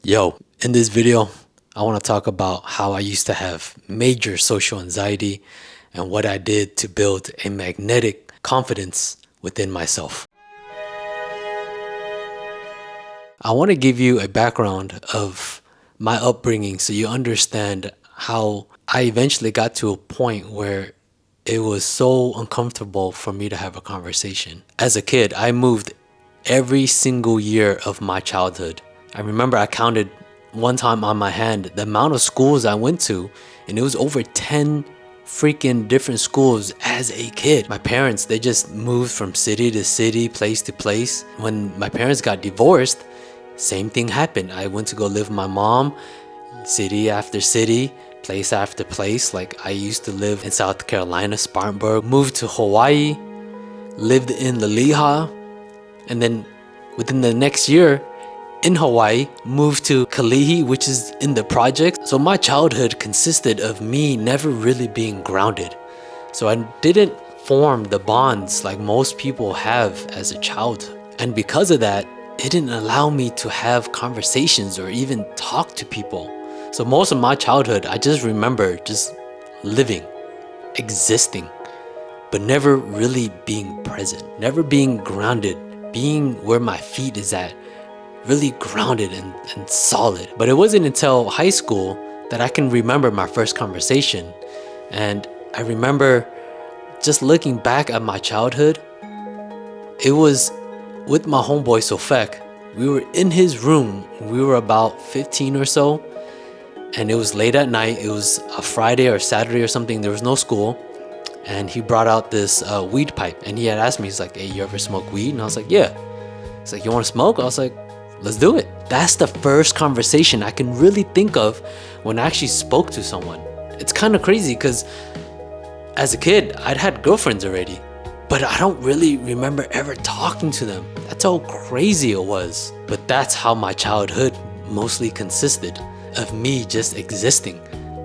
Yo, in this video, I want to talk about how I used to have major social anxiety and what I did to build a magnetic confidence within myself. I want to give you a background of my upbringing so you understand how I eventually got to a point where it was so uncomfortable for me to have a conversation. As a kid, I moved every single year of my childhood. I remember I counted one time on my hand the amount of schools I went to, and it was over 10 freaking different schools as a kid. My parents, they just moved from city to city, place to place. When my parents got divorced, same thing happened. I went to go live with my mom, city after city, place after place. Like I used to live in South Carolina, Spartanburg, moved to Hawaii, lived in Laliha, and then within the next year in Hawaii, moved to Kalihi, which is in the projects. So my childhood consisted of me never really being grounded. So I didn't form the bonds like most people have as a child. And because of that, it didn't allow me to have conversations or even talk to people. So most of my childhood, I just remember just living, existing, but never really being present, never being grounded, being where my feet is at, really grounded and solid. But it wasn't until high school that I can remember my first conversation. And I remember just looking back at my childhood, it was with my homeboy Sofek. We were in his room. We were about 15 or so, and it was late at night. It was a Friday or Saturday or something. There was no school, and he brought out this weed pipe, and he had asked me, he's like, hey, you ever smoke weed? And I was like, yeah. He's like, you want to smoke? I was like, let's do it. That's the first conversation I can really think of when I actually spoke to someone. It's kind of crazy because as a kid, I'd had girlfriends already, but I don't really remember ever talking to them. That's how crazy it was. But that's how my childhood mostly consisted of me just existing,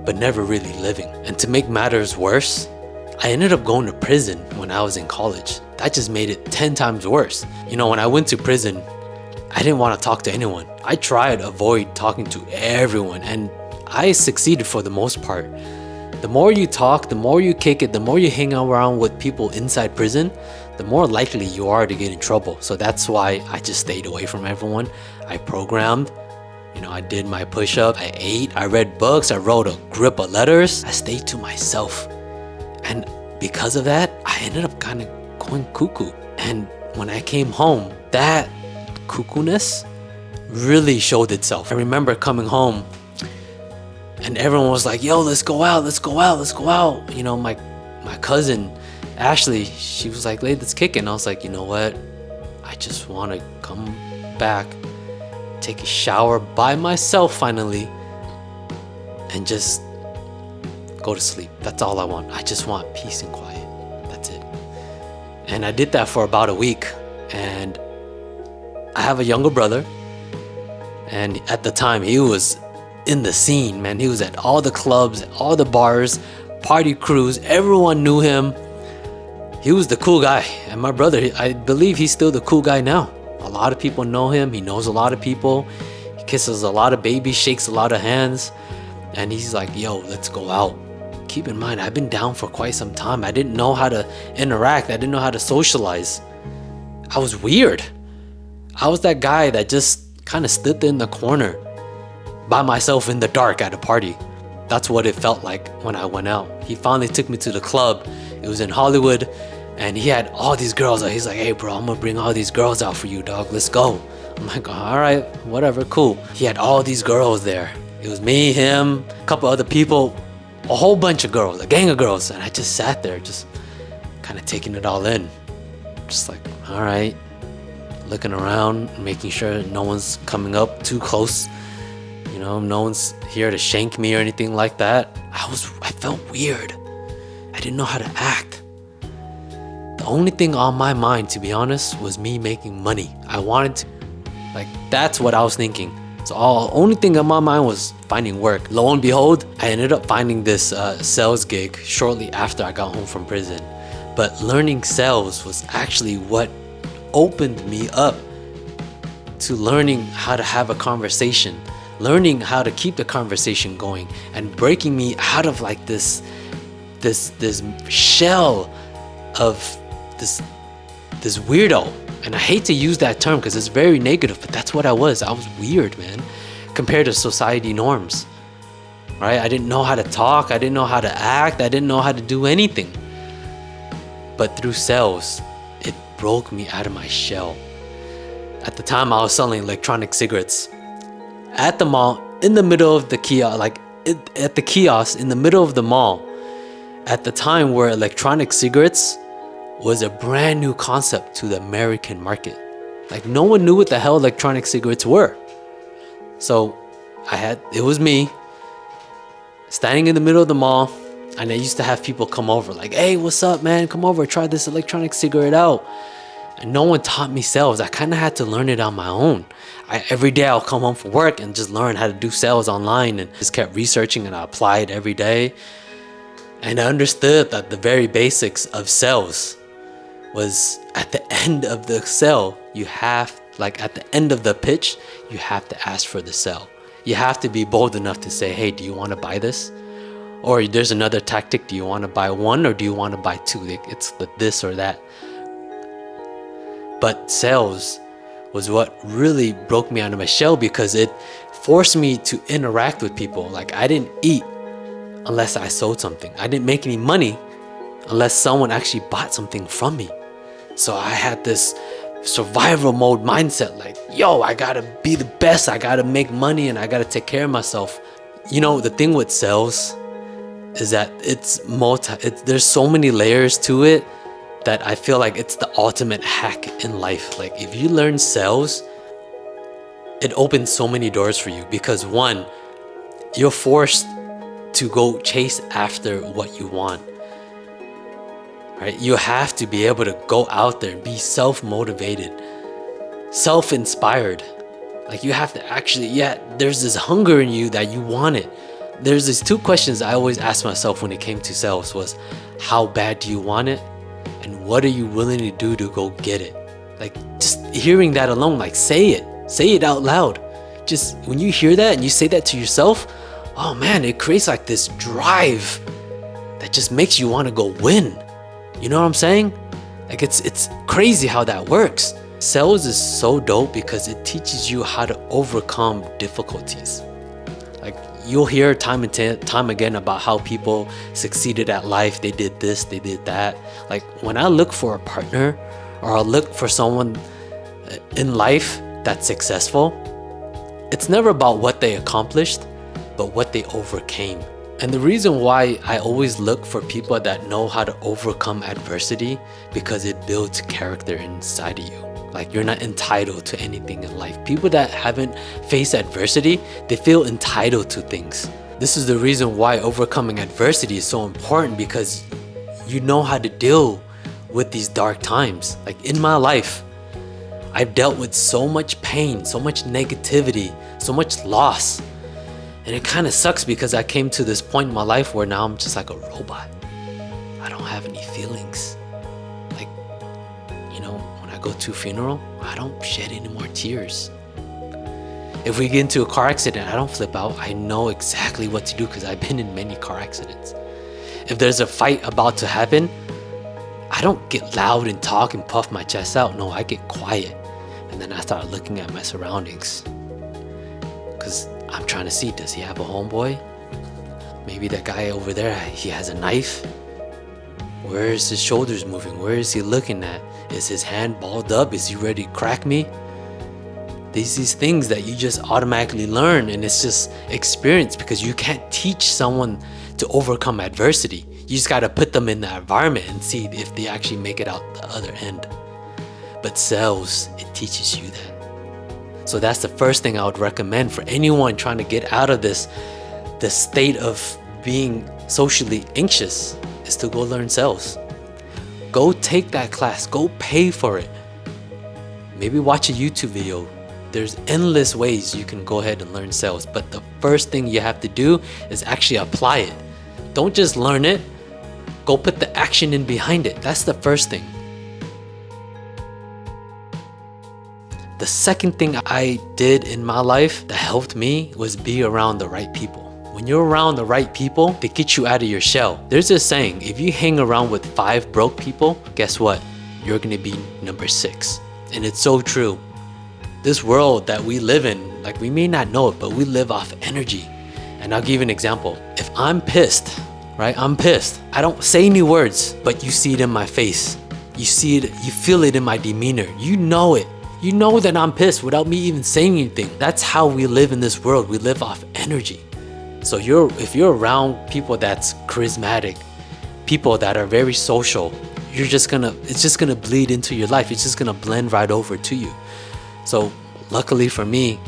but never really living. And to make matters worse, I ended up going to prison when I was in college. That just made it 10 times worse. You know, when I went to prison, I didn't want to talk to anyone. I tried to avoid talking to everyone, and I succeeded for the most part. The more you talk, the more you kick it, the more you hang around with people inside prison, the more likely you are to get in trouble. So that's why I just stayed away from everyone. I programmed, I did my push-up, I ate, I read books, I wrote a grip of letters. I stayed to myself. And because of that, I ended up kind of going cuckoo. And when I came home, that cuckoo-ness really showed itself. I remember coming home and everyone was like, yo, let's go out, let's go out, let's go out. My cousin, Ashley, she was like, let's kick it. And I was like, you know what? I just want to come back, take a shower by myself finally, and just go to sleep. That's all I want. I just want peace and quiet. That's it. And I did that for about a week. And I have a younger brother. And at the time, he was in the scene, man. He was at all the clubs, all the bars, party crews. Everyone knew him. He was the cool guy. And my brother, I believe he's still the cool guy now. A lot of people know him. He knows a lot of people. He kisses a lot of babies, shakes a lot of hands. And he's like, yo, let's go out. Keep in mind, I've been down for quite some time. I didn't know how to interact. I didn't know how to socialize. I was weird. I was that guy that just kind of stood there in the corner by myself in the dark at a party. That's what it felt like when I went out. He finally took me to the club. It was in Hollywood, and he had all these girls out. He's like, hey bro, I'm gonna bring all these girls out for you, dog. Let's go. I'm like, all right, whatever, cool. He had all these girls there. It was me, him, a couple other people, a whole bunch of girls, a gang of girls. And I just sat there, just kind of taking it all in. Just like, all right, looking around, making sure no one's coming up too close. No one's here to shank me or anything like that. I felt weird. I didn't know how to act. The only thing on my mind, to be honest, was me making money. I wanted to, that's what I was thinking. So only thing on my mind was finding work. Lo and behold, I ended up finding this sales gig shortly after I got home from prison. But learning sales was actually what opened me up to learning how to have a conversation, learning how to keep the conversation going and breaking me out of like this shell of this weirdo. And I hate to use that term because it's very negative, but that's what I was. I was weird, man, compared to society norms, right? I didn't know how to talk. I didn't know how to act. I didn't know how to do anything. But through sales, it broke me out of my shell. At the time, I was selling electronic cigarettes at the mall, in the middle of the kiosk, at the kiosk in the middle of the mall, at the time where electronic cigarettes was a brand new concept to the American market. Like, no one knew what the hell electronic cigarettes were. So it was me standing in the middle of the mall, and I used to have people come over like, hey, what's up, man? Come over, try this electronic cigarette out. And no one taught me sales. I kind of had to learn it on my own. Every day I'll come home from work and just learn how to do sales online, and just kept researching, and I applied every day. And I understood that the very basics of sales was at the end of the sale, at the end of the pitch, you have to ask for the sale. You have to be bold enough to say, hey, do you want to buy this? Or there's another tactic, do you want to buy one or do you want to buy two? It's the this or that. But sales was what really broke me out of my shell, because it forced me to interact with people. Like, I didn't eat unless I sold something. I didn't make any money unless someone actually bought something from me. So I had this survival mode mindset, like, yo, I gotta be the best, I gotta make money, and I gotta take care of myself. You know, the thing with sales is that there's so many layers to it that I feel like it's the ultimate hack in life. Like, if you learn sales, it opens so many doors for you, because one, you're forced to go chase after what you want. Right? You have to be able to go out there and be self-motivated, self-inspired. Like, you have to actually, there's this hunger in you that you want it. There's these two questions I always asked myself when it came to sales was, how bad do you want it? And what are you willing to do to go get it? Like, just hearing that alone, like, say it out loud. Just when you hear that and you say that to yourself, oh man, it creates like this drive that just makes you want to go win. You know what I'm saying? Like, it's crazy how that works. Sales is so dope because it teaches you how to overcome difficulties. Like, you'll hear time and time again about how people succeeded at life. They did this, they did that. Like, when I look for a partner, or I look for someone in life that's successful, it's never about what they accomplished, but what they overcame. And the reason why I always look for people that know how to overcome adversity, because it builds character inside of you. Like, you're not entitled to anything in life. People that haven't faced adversity, they feel entitled to things. This is the reason why overcoming adversity is so important, because you know how to deal with these dark times. Like, in my life, I've dealt with so much pain, so much negativity, so much loss. And it kind of sucks, because I came to this point in my life where now I'm just like a robot. I don't have any feelings. Like, you know, when I go to a funeral, I don't shed any more tears. If we get into a car accident, I don't flip out. I know exactly what to do, because I've been in many car accidents. If there's a fight about to happen, I don't get loud and talk and puff my chest out. No, I get quiet. And then I start looking at my surroundings. Because I'm trying to see, does he have a homeboy? Maybe that guy over there, he has a knife. Where is his shoulders moving? Where is he looking at? Is his hand balled up? Is he ready to crack me? These things that you just automatically learn, and it's just experience, because you can't teach someone to overcome adversity. You just got to put them in the environment and see if they actually make it out the other end. But sales, it teaches you that. So that's the first thing I would recommend for anyone trying to get out of this state of being socially anxious, is to go learn sales. Go take that class, go pay for it. Maybe watch a YouTube video. There's endless ways you can go ahead and learn sales, but the first thing you have to do is actually apply it. Don't just learn it, go put the action in behind it. That's the first thing. The second thing I did in my life that helped me was be around the right people. When you're around the right people, they get you out of your shell. There's this saying, if you hang around with 5 broke people, guess what? You're gonna be number 6. And it's so true. This world that we live in, like, we may not know it, but we live off energy. And I'll give you an example. If I'm pissed, right? I'm pissed. I don't say any words, but you see it in my face. You see it, you feel it in my demeanor. You know it. You know that I'm pissed without me even saying anything. That's how we live in this world. We live off energy. So if you're around people that's charismatic, people that are very social, it's just gonna bleed into your life. It's just gonna blend right over to you. So luckily for me,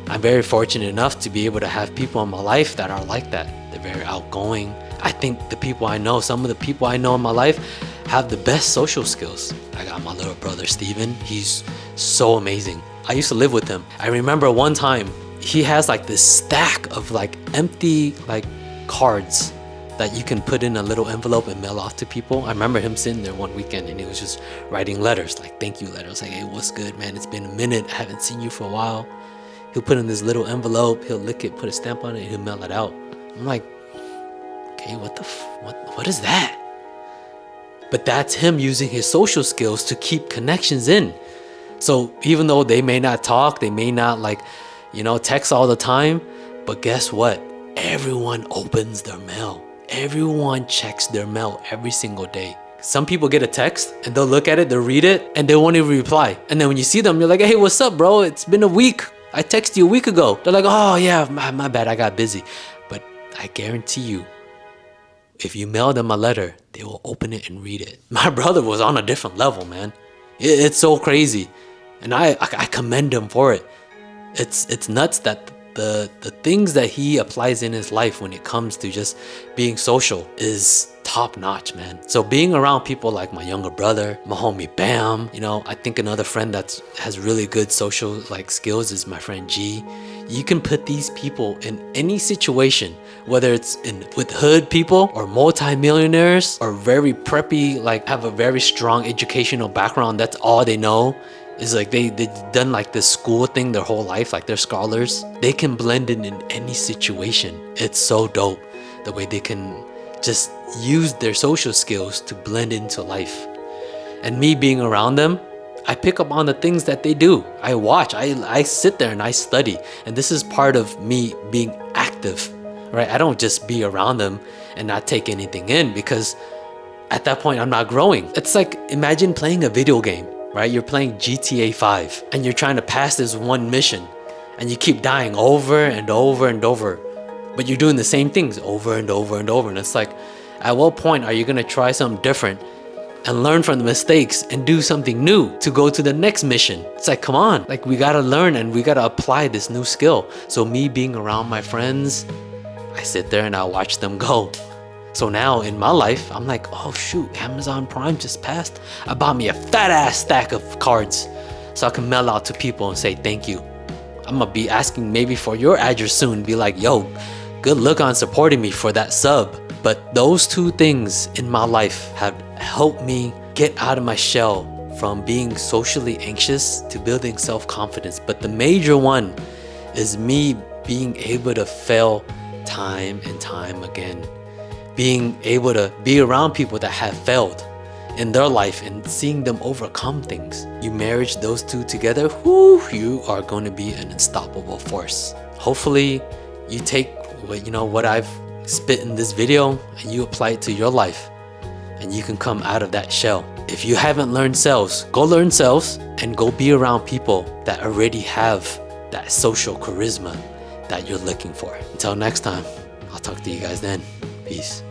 I'm very fortunate enough to be able to have people in my life that are like that. They're very outgoing. I think some of the people I know in my life have the best social skills. I got my little brother, Steven. He's so amazing. I used to live with him. I remember one time, he has like this stack of like empty like cards that you can put in a little envelope and mail off to people. I remember him sitting there one weekend and he was just writing letters, like thank you letters, like, hey, what's good, man? It's been a minute. I haven't seen you for a while. He'll put in this little envelope, he'll lick it, put a stamp on it, and he'll mail it out. I'm like, okay, what is that? But that's him using his social skills to keep connections in. So even though they may not talk, they may not text all the time, but guess what? Everyone opens their mail. Everyone checks their mail every single day. Some people get a text and they'll look at it, they'll read it, and they won't even reply. And then when you see them, you're like, hey, what's up, bro? It's been a week. I texted you a week ago. They're like, oh yeah, my bad, I got busy. But I guarantee you, if you mail them a letter, they will open it and read it. My brother was on a different level, man. It's so crazy. And I commend him for it. It's nuts that the things that he applies in his life when it comes to just being social is top notch, man. So being around people like my younger brother, my homie Bam, I think another friend that has really good social skills is my friend G. You can put these people in any situation, whether it's with hood people or multi-millionaires or very preppy, have a very strong educational background. That's all they know. It's like they've done this school thing their whole life, like they're scholars. They can blend in any situation. It's so dope the way they can just use their social skills to blend into life. And me being around them, I pick up on the things that they do. I watch, I sit there and I study. And this is part of me being active, right? I don't just be around them and not take anything in, because at that point I'm not growing. It's like, imagine playing a video game. Right? You're playing GTA 5 and you're trying to pass this one mission and you keep dying over and over and over, but you're doing the same things over and over and over. And it's like, at what point are you going to try something different and learn from the mistakes and do something new to go to the next mission? It's like, come on, we got to learn and we got to apply this new skill. So me being around my friends, I sit there and I watch them go. So now in my life, I'm like, oh shoot, Amazon Prime just passed. I bought me a fat ass stack of cards so I can mail out to people and say thank you. I'm gonna be asking maybe for your address soon. Be like, yo, good luck on supporting me for that sub. But those two things in my life have helped me get out of my shell from being socially anxious to building self-confidence. But the major one is me being able to fail time and time again. Being able to be around people that have failed in their life and seeing them overcome things. You marriage those two together, you are going to be an unstoppable force. Hopefully you take what I've spit in this video and you apply it to your life and you can come out of that shell. If you haven't learned sales, go learn sales and go be around people that already have that social charisma that you're looking for. Until next time, I'll talk to you guys then. Peace.